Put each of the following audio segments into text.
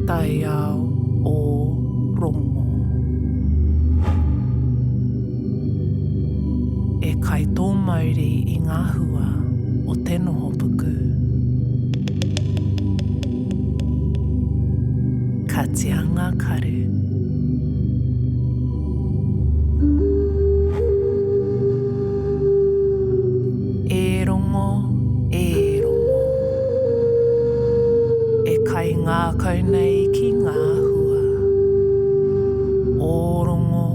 tai au o rongo. E kai tō mauri i ngā hua o te noho puku. Ka tianga karu. E rongo, e rongo. E kai ngā kaunei ki ngā hua. O rongo,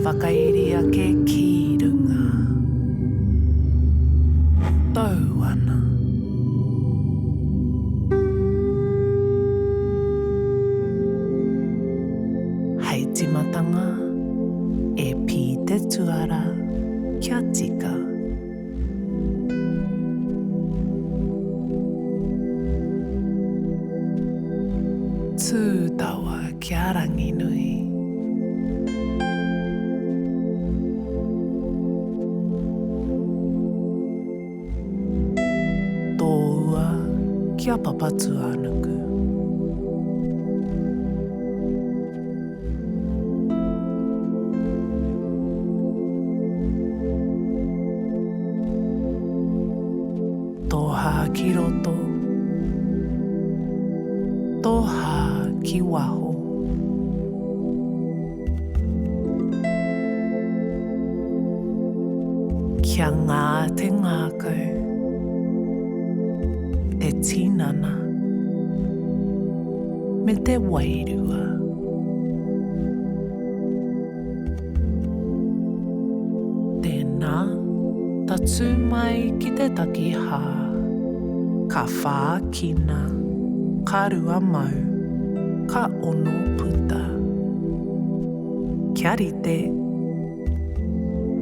whakairi ake ki runga. Tau ana. Hei timatanga, e pi te tuara kia tika. Tū tawa kia rangi nui. Tō ua kia papatu anuku. Toha ki roto, toha ki waho. Kia ngā te ngākau, te tinana, me te wairua. Tēnā, tatū mai ki te takiha, ka whākina, ka rua mau, ka ono puta. Kia rite,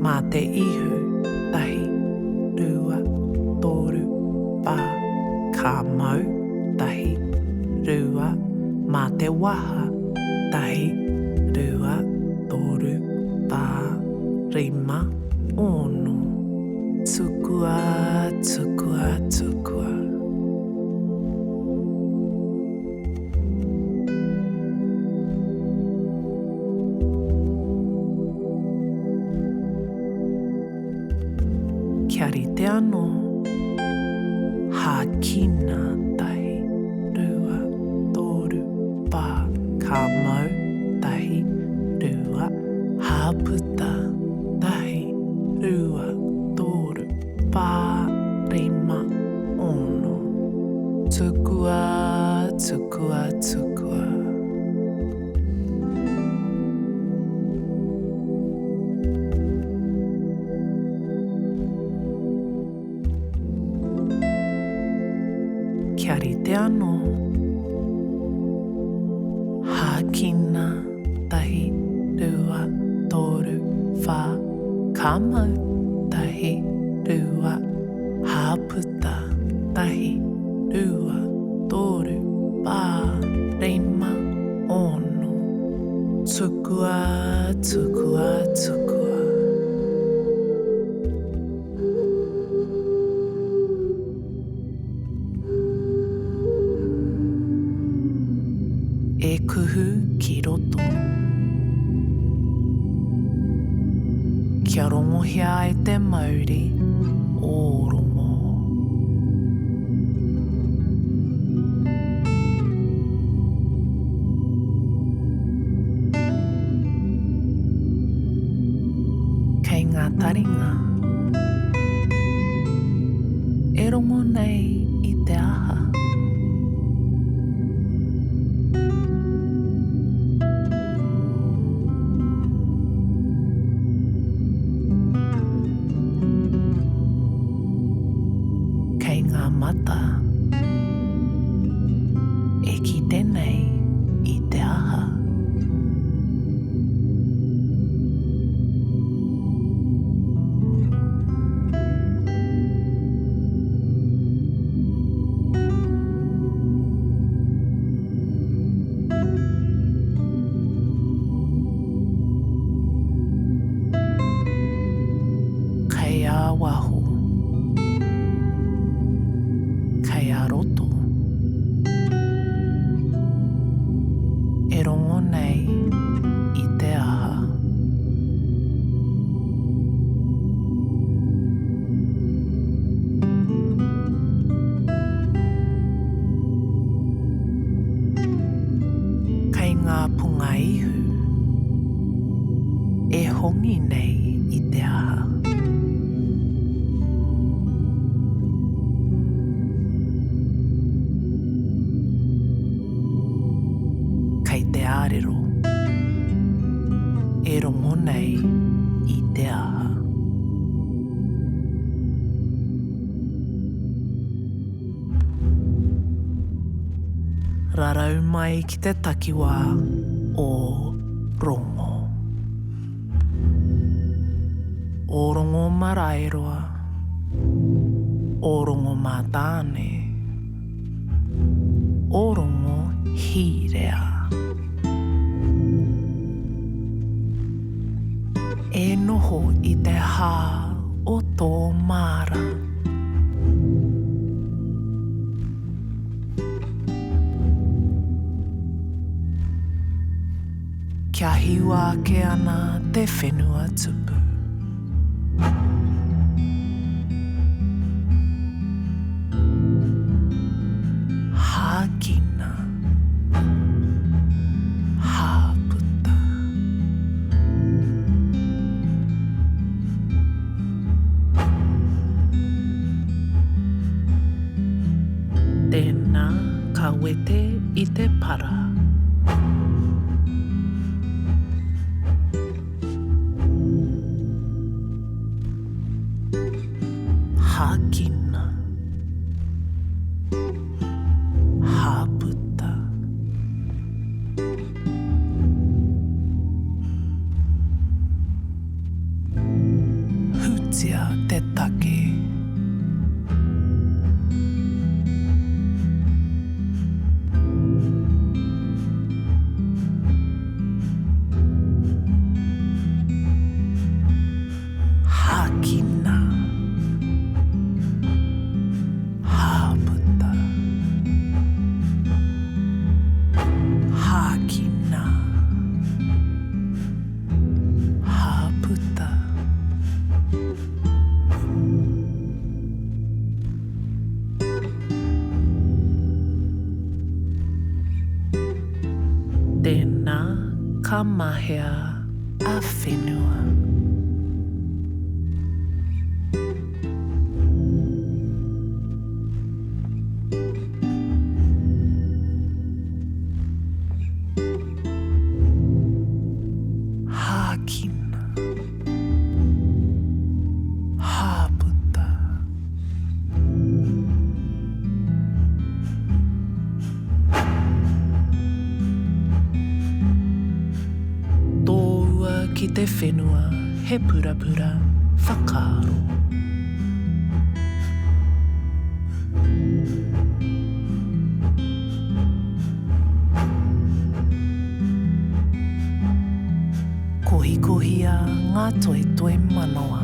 mā te ihu, tahi, rua, toru, pā, ka mau, tahi, rua, mā te waha, tahi, rua, toru, pā, rima, ono. Tukua, tukua, tukua. Kia rite anō, hākina tahi, rua, toru, pā, ka mau, tahi, rua, hāputa, tahi, rua, toru, pā, rima, ono. Tukua, tukua, tukua. Kia rite anō, hākina, tahi, rua, toru, whā, ka mau, tahi, rua, hāputa, tahi, rua, toru, pā, rima, ono. Tukua, tukua, tukua. E kuhu ki roto. Kia rongohia e te mauri o rongo. Kei ngā taringa, e rongo nei i te aha. Mata e ki tēnei i te aha. Kei a waho. Kei a roto. hongi nei I te aha. Kei te ārero, e rongo nei I te aha. Rarau mai ki te takiwā o rongo. O rongo marairoa, o rongo mātāne, o rongo hirea. E noho I te hā o tō māra. Kia hiwa ke ana te whenua tupu. Hākina, hāputa. Tēnā ka wete I te para. Hākina, hāputa. Hutia te take. Hākina. Tēnā ka mahea a whenua. Hākina, hāputa. Ki te whenua he purapura whakaaro. Kohikohia ngā toetoe manoa.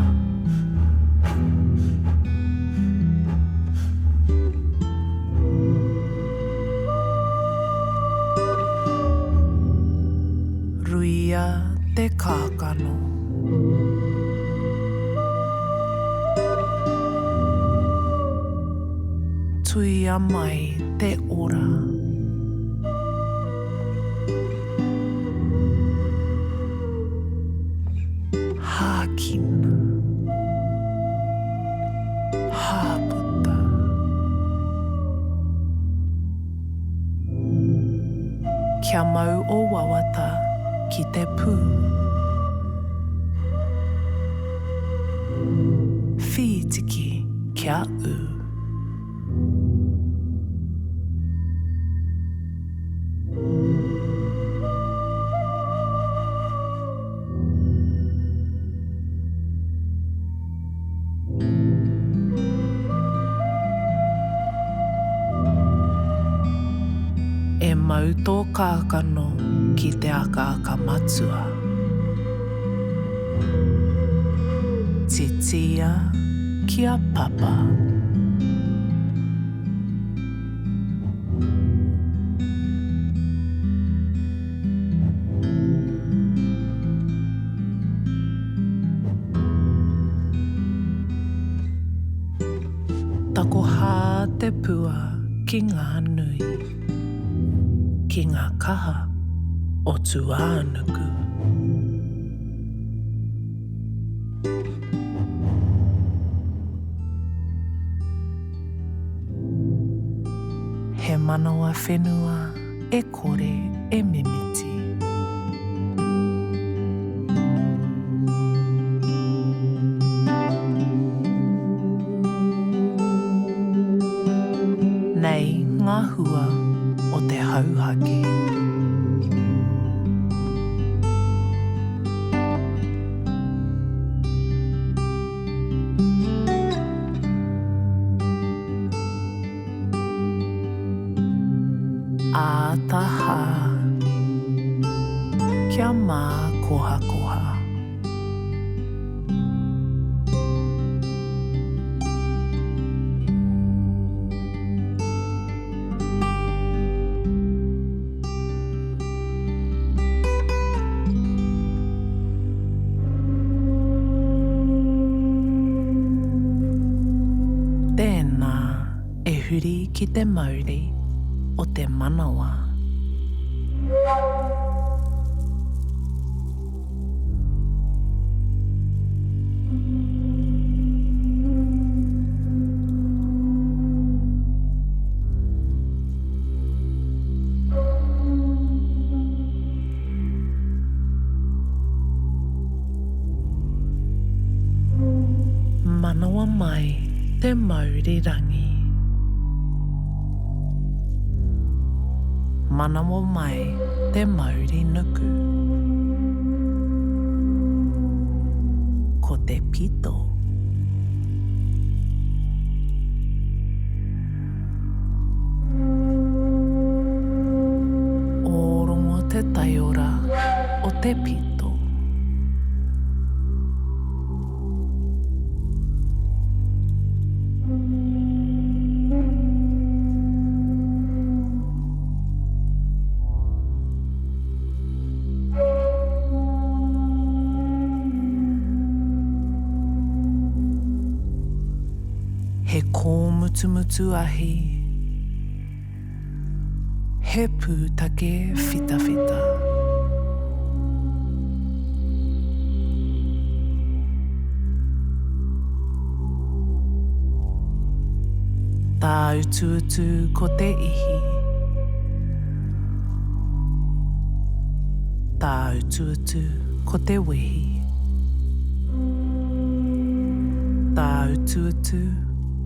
Ruia te kākano. Tuia mai te ora. Hākina, hāputa. Kia mau o wawata ki te pū. Whitiki kia u. E mau tō kākano ki te aka matua. Titia kia papa. Tako hā te pua ki ngā nui. Ki ngā kaha o Tuānuku. manawa whenua e kore e mimiti. Nei ngā hua o te hauhake. Ātaha kia mā koha koha. Tēnā e huri ki te mauri o te manawa. Manawa mai te mauri rangi. Manawa mai te mauri nuku. Ko te pito. Orongo te taiora o te pito. He kōmutu ahi, he pūtake whitawhita. Tā utu ko te ihi, tā utu ko te wehi, tā utu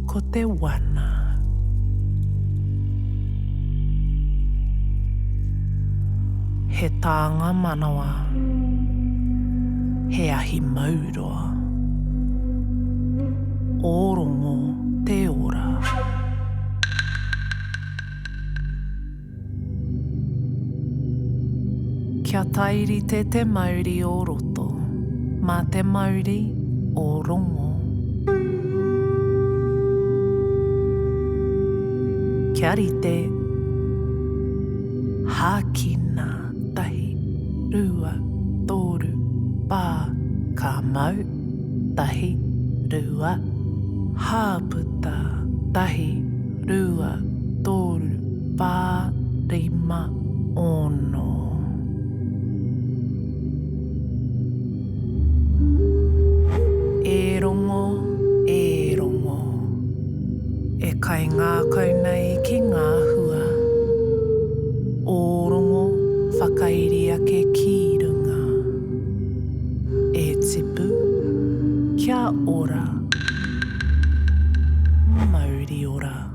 ko te wana. He tānga manawa, he ahi mauroa. Orongo te ora. Kia tairi te mauri o roto, mā te mauri o rongo. Kia rite, hākina tahi, rua, toru, pā, ka mau, tahi, rua, hāputa, tahi, rua, toru, pā, rima, ono. E rongo, e kai ngā kaunei ki ngā hua. Orongo whakairi ake ki runga. E tipu, kia ora, mauri ora.